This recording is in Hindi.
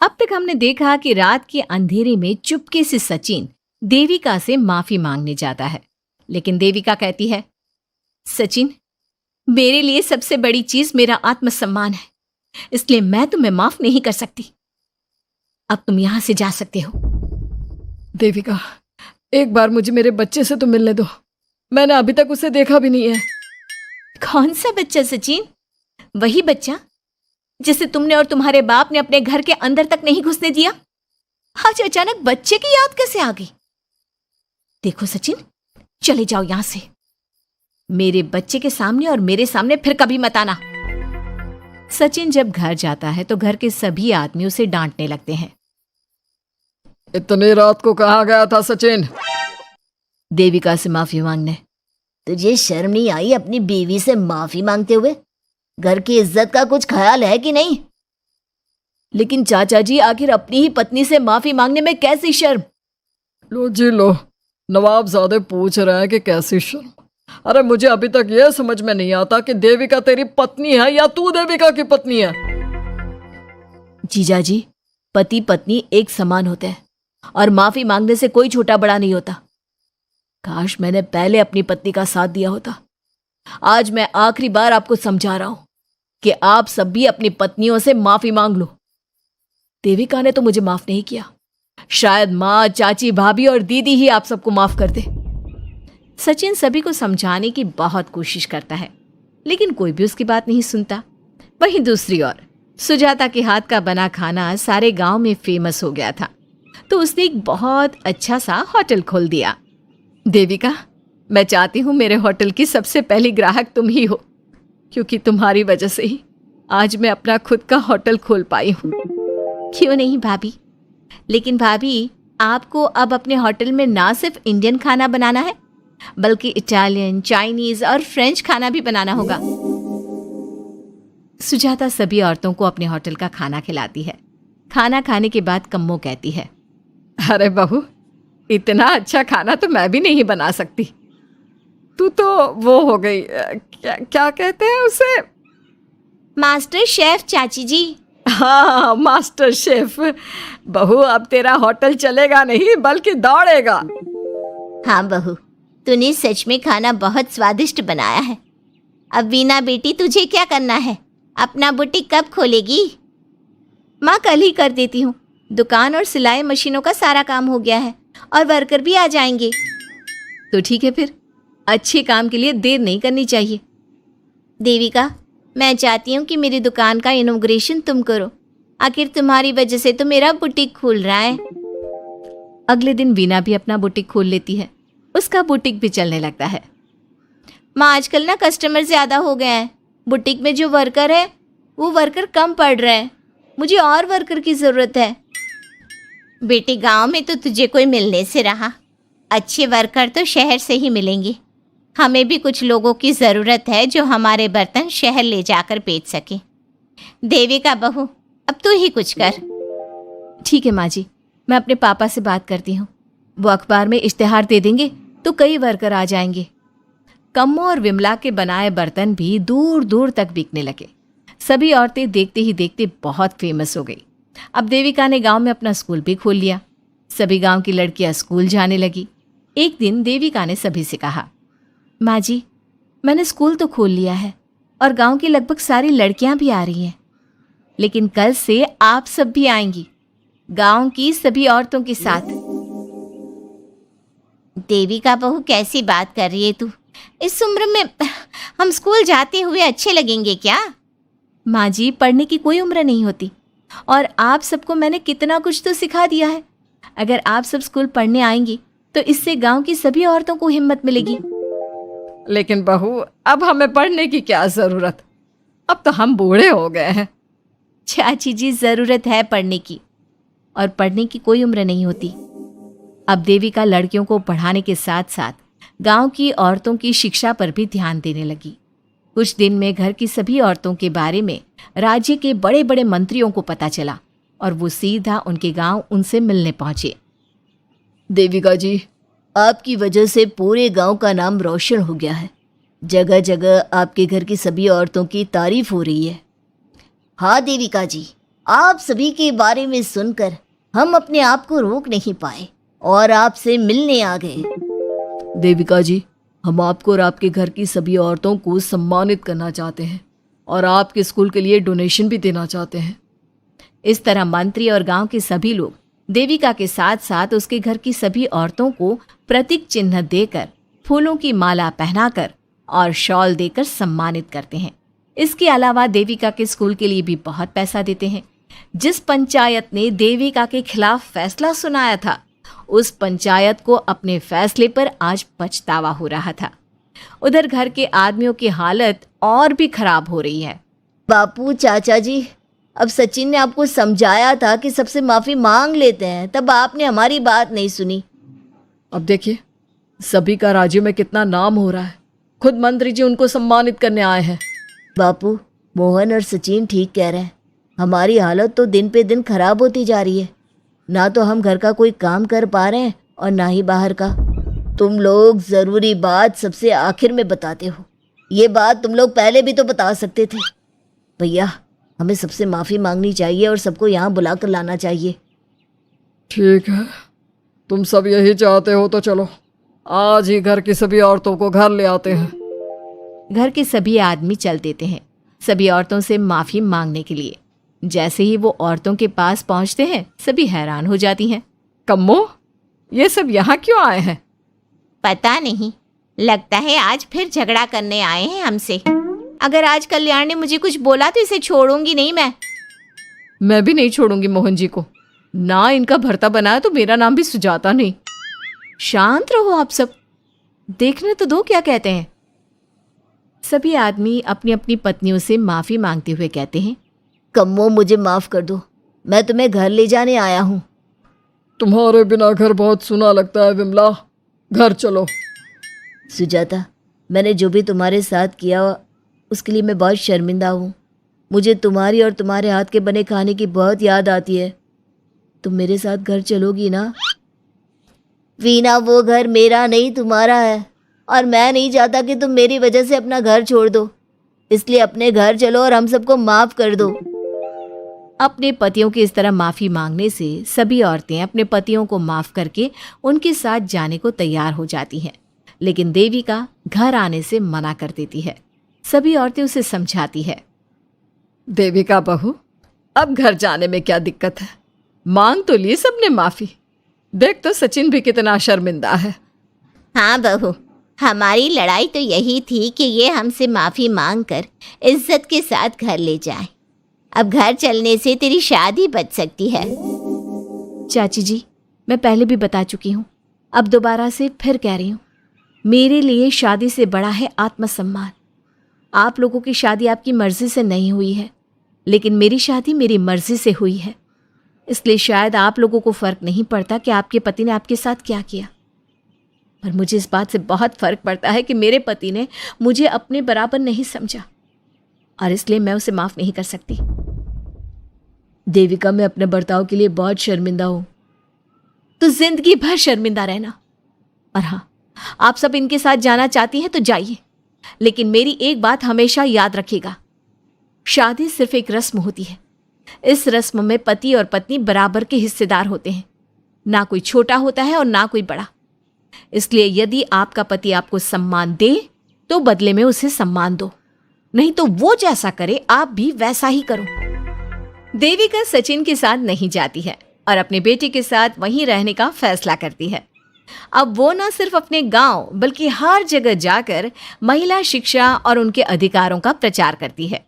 अब तक हमने देखा कि रात के अंधेरे में चुपके से सचिन देविका से माफी मांगने जाता है, लेकिन देविका कहती है, सचिन, मेरे लिए सबसे बड़ी चीज मेरा आत्मसम्मान है, इसलिए मैं तुम्हें माफ नहीं कर सकती। अब तुम यहां से जा सकते हो। देविका, एक बार मुझे मेरे बच्चे से तो मिलने दो। मैंने अभी तक उसे देखा भी नहीं है। कौन सा बच्चा सचिन? वही बच्चा जिसे तुमने और तुम्हारे बाप ने अपने घर के अंदर तक नहीं घुसने दिया। आज अचानक बच्चे की याद कैसे आ गई? देखो सचिन, चले जाओ यहां से। मेरे बच्चे के सामने और मेरे सामने फिर कभी मत आना। सचिन जब घर जाता है तो घर के सभी आदमी उसे डांटने लगते हैं। इतनी रात को कहाँ गया था सचिन? देविका से माफी मांगने। तुझे शर्म नहीं आई अपनी बीवी से माफी मांगते हुए? घर की इज्जत का कुछ ख्याल है कि नहीं? लेकिन चाचा जी, आखिर अपनी ही पत्नी से माफी मांगने में कैसी शर्म? लो जी लो, नवाबजादे पूछ रहे हैं कि कैसी शर्म। अरे मुझे अभी तक यह समझ में नहीं आता कि देविका तेरी पत्नी है या तू देविका की पत्नी है। जीजा जी, पति पत्नी एक समान होते हैं और माफी मांगने से कोई छोटा बड़ा नहीं होता। काश मैंने पहले अपनी पत्नी का साथ दिया होता। आज मैं आखिरी बार आपको समझा रहा हूं कि आप सब भी अपनी पत्नियों से माफी मांग लो। देविका ने तो मुझे माफ नहीं किया, शायद माँ, चाची, भाभी और दीदी ही आप सबको माफ कर दे। सचिन सभी को समझाने की बहुत कोशिश करता है, लेकिन कोई भी उसकी बात नहीं सुनता। वहीं दूसरी ओर सुजाता के हाथ का बना खाना सारे गांव में फेमस हो गया था, तो उसने एक बहुत अच्छा सा होटल खोल दिया। देविका, मैं चाहती हूँ मेरे होटल की सबसे पहली ग्राहक तुम ही हो, क्योंकि तुम्हारी वजह से ही आज मैं अपना खुद का होटल खोल पाई हूँ। क्यों नहीं भाभी? लेकिन भाभी, आपको अब अपने होटल में ना सिर्फ इंडियन खाना बनाना है, बल्कि इटालियन, चाइनीज और फ्रेंच खाना भी बनाना होगा। सुजाता सभी औरतों को अपने होटल का खाना खिलाती है। खाना खाने के बाद कम्मो कहती है, अरे बहू, इतना अच्छा खाना तो मैं भी नहीं बना सकती। तू तो वो हो गई, क्या कहते हैं उसे? मास्टर शेफ चाची जी। हाँ, मास्टर शेफ। बहू, अब तेरा होटल चलेगा नहीं बल्कि दौड़ेगा। हाँ बहू, तूने सच में खाना बहुत स्वादिष्ट बनाया है। अब वीना बेटी, तुझे क्या करना है? अपना बुटीक कब खोलेगी? माँ, कल ही कर देती हूँ। दुकान और सिलाई मशीनों का सारा काम हो गया है और वर्कर भी आ जाएंगे। तो ठीक है, फिर अच्छे काम के लिए देर नहीं करनी चाहिए। देविका, मैं चाहती हूँ कि मेरी दुकान का इनॉग्रेशन तुम करो। आखिर तुम्हारी वजह से तो मेरा बुटीक खुल रहा है। अगले दिन वीना भी अपना बुटीक खोल लेती है। उसका बुटीक भी चलने लगता है। माँ, आजकल ना कस्टमर ज़्यादा हो गए हैं। बुटीक में जो वर्कर है वो वर्कर कम पड़ रहे हैं। मुझे और वर्कर की ज़रूरत है। बेटी, गांव में तो तुझे कोई मिलने से रहा। अच्छे वर्कर तो शहर से ही मिलेंगे। हमें भी कुछ लोगों की ज़रूरत है जो हमारे बर्तन शहर ले जाकर बेच सके। देविका बहू, अब तू ही कुछ कर। ठीक है माँ जी, मैं अपने पापा से बात करती हूँ। वो अखबार में इश्तिहार दे देंगे तो कई वर्कर आ जाएंगे। कम्मो और विमला के बनाए बर्तन भी दूर दूर तक बिकने लगे। सभी औरतें देखते ही देखते बहुत फेमस हो गई। अब देविका ने गांव में अपना स्कूल भी खोल लिया। सभी गांव की लड़कियां स्कूल जाने लगी। एक दिन देविका ने सभी से कहा, माँ जी, मैंने स्कूल तो खोल लिया है और गांव की लगभग सारी लड़कियां भी आ रही हैं, लेकिन कल से आप सब भी आएंगी, गांव की सभी औरतों के साथ। देविका बहू, कैसी बात कर रही है तू? इस उम्र में हम स्कूल जाते हुए अच्छे लगेंगे क्या? माँ जी, पढ़ने की कोई उम्र नहीं होती और आप सबको मैंने कितना कुछ तो सिखा दिया है। अगर आप सब स्कूल पढ़ने आएंगी तो इससे गांव की सभी औरतों को हिम्मत मिलेगी। लेकिन बहू, अब हमें पढ़ने की क्या जरूरत? अब तो हम बूढ़े हो गए हैं। चाची जी, जरूरत है पढ़ने की, और पढ़ने की कोई उम्र नहीं होती। अब देविका लड़कियों को पढ़ाने के साथ साथ गांव की औरतों की शिक्षा पर भी ध्यान देने लगी। कुछ दिन में घर की सभी औरतों के बारे में राज्य के बड़े बड़े मंत्रियों को पता चला और वो सीधा उनके गांव उनसे मिलने पहुंचे। देविका जी, आपकी वजह से पूरे गांव का नाम रोशन हो गया है। जगह जगह आपके घर की सभी औरतों की तारीफ हो रही है। हाँ देविका जी, आप सभी के बारे में सुनकर हम अपने आप को रोक नहीं पाए और आपसे मिलने आ गए। देविका जी, हम आपको और आपके घर की सभी औरतों को सम्मानित करना चाहते हैं और आपके स्कूल के लिए डोनेशन भी देना चाहते हैं। इस तरह मंत्री और गांव के सभी लोग देविका के साथ साथ उसके घर की सभी औरतों को प्रतीक चिन्ह देकर, फूलों की माला पहनाकर और शॉल देकर सम्मानित करते हैं। इसके अलावा देविका के स्कूल के लिए भी बहुत पैसा देते हैं। जिस पंचायत ने देविका के खिलाफ फैसला सुनाया था, उस पंचायत को अपने फैसले पर आज पछतावा हो रहा था। उधर घर के आदमियों की हालत और भी खराब हो रही है। बापू, चाचा जी, अब सचिन ने आपको समझाया था कि सबसे माफी मांग लेते हैं, तब आपने हमारी बात नहीं सुनी। अब देखिए, सभी का राज्य में कितना नाम हो रहा है। खुद मंत्री जी उनको सम्मानित करने आए हैं। बापू, मोहन और सचिन ठीक कह रहे हैं। हमारी हालत तो दिन पे दिन खराब होती जा रही है। ना तो हम घर का कोई काम कर पा रहे हैं और ना ही बाहर का। तुम लोग ज़रूरी बात सबसे आखिर में बताते हो। ये बात तुम लोग पहले भी तो बता सकते थे। भैया, हमें सबसे माफ़ी मांगनी चाहिए और सबको यहाँ बुला कर लाना चाहिए। ठीक है, तुम सब यही चाहते हो तो चलो, आज ही घर की सभी औरतों को घर ले आते हैं। घर के सभी आदमी चल देते हैं सभी औरतों से माफ़ी मांगने के लिए। जैसे ही वो औरतों के पास पहुंचते हैं, सभी हैरान हो जाती हैं। कम्मो, ये सब यहाँ क्यों आए हैं? पता नहीं, लगता है आज फिर झगड़ा करने आए हैं हमसे। अगर आज कल्याण ने मुझे कुछ बोला तो इसे छोड़ूंगी नहीं मैं। मैं भी नहीं छोड़ूंगी मोहन जी को। ना इनका भरता बनाया तो मेरा नाम भी सुजाता नहीं। शांत रहो आप सब, देखने तो दो क्या कहते हैं। सभी आदमी अपनी अपनी पत्नियों से माफ़ी मांगते हुए कहते हैं, कम्मो, मुझे माफ़ कर दो, मैं तुम्हें घर ले जाने आया हूँ। तुम्हारे बिना घर बहुत सुना लगता है विमला, घर चलो। सुजाता, मैंने जो भी तुम्हारे साथ किया उसके लिए मैं बहुत शर्मिंदा हूँ। मुझे तुम्हारी और तुम्हारे हाथ के बने खाने की बहुत याद आती है। तुम मेरे साथ घर चलोगी ना? वीना, वो घर मेरा नहीं तुम्हारा है और मैं नहीं चाहता कि तुम मेरी वजह से अपना घर छोड़ दो। इसलिए अपने घर चलो और हम सबको माफ़ कर दो। अपने पतियों की इस तरह माफ़ी मांगने से सभी औरतें अपने पतियों को माफ़ करके उनके साथ जाने को तैयार हो जाती हैं। लेकिन देविका घर आने से मना कर देती है। सभी औरतें उसे समझाती है, देविका बहू, अब घर जाने में क्या दिक्कत है? मांग तो ली सबने माफ़ी। देख तो सचिन भी कितना शर्मिंदा है। हाँ बहू, हमारी लड़ाई तो यही थी कि ये हमसे माफ़ी मांगकर इज्जत के साथ घर ले जाए। अब घर चलने से तेरी शादी बच सकती है। चाची जी, मैं पहले भी बता चुकी हूँ, अब दोबारा से फिर कह रही हूँ, मेरे लिए शादी से बड़ा है आत्मसम्मान। आप लोगों की शादी आपकी मर्जी से नहीं हुई है, लेकिन मेरी शादी मेरी मर्जी से हुई है। इसलिए शायद आप लोगों को फ़र्क नहीं पड़ता कि आपके पति ने आपके साथ क्या किया, पर मुझे इस बात से बहुत फ़र्क पड़ता है कि मेरे पति ने मुझे अपने बराबर नहीं समझा और इसलिए मैं उसे माफ़ नहीं कर सकती। देविका, मैं अपने बर्ताव के लिए बहुत शर्मिंदा हूँ। तो जिंदगी भर शर्मिंदा रहना। और हाँ, आप सब इनके साथ जाना चाहती हैं तो जाइए, लेकिन मेरी एक बात हमेशा याद रखिएगा, शादी सिर्फ एक रस्म होती है। इस रस्म में पति और पत्नी बराबर के हिस्सेदार होते हैं, ना कोई छोटा होता है और ना कोई बड़ा। इसलिए यदि आपका पति आपको सम्मान दे तो बदले में उसे सम्मान दो, नहीं तो वो जैसा करे आप भी वैसा ही करो। देविका सचिन के साथ नहीं जाती है और अपने बेटे के साथ वहीं रहने का फैसला करती है। अब वो न सिर्फ अपने गांव बल्कि हर जगह जाकर महिला शिक्षा और उनके अधिकारों का प्रचार करती है।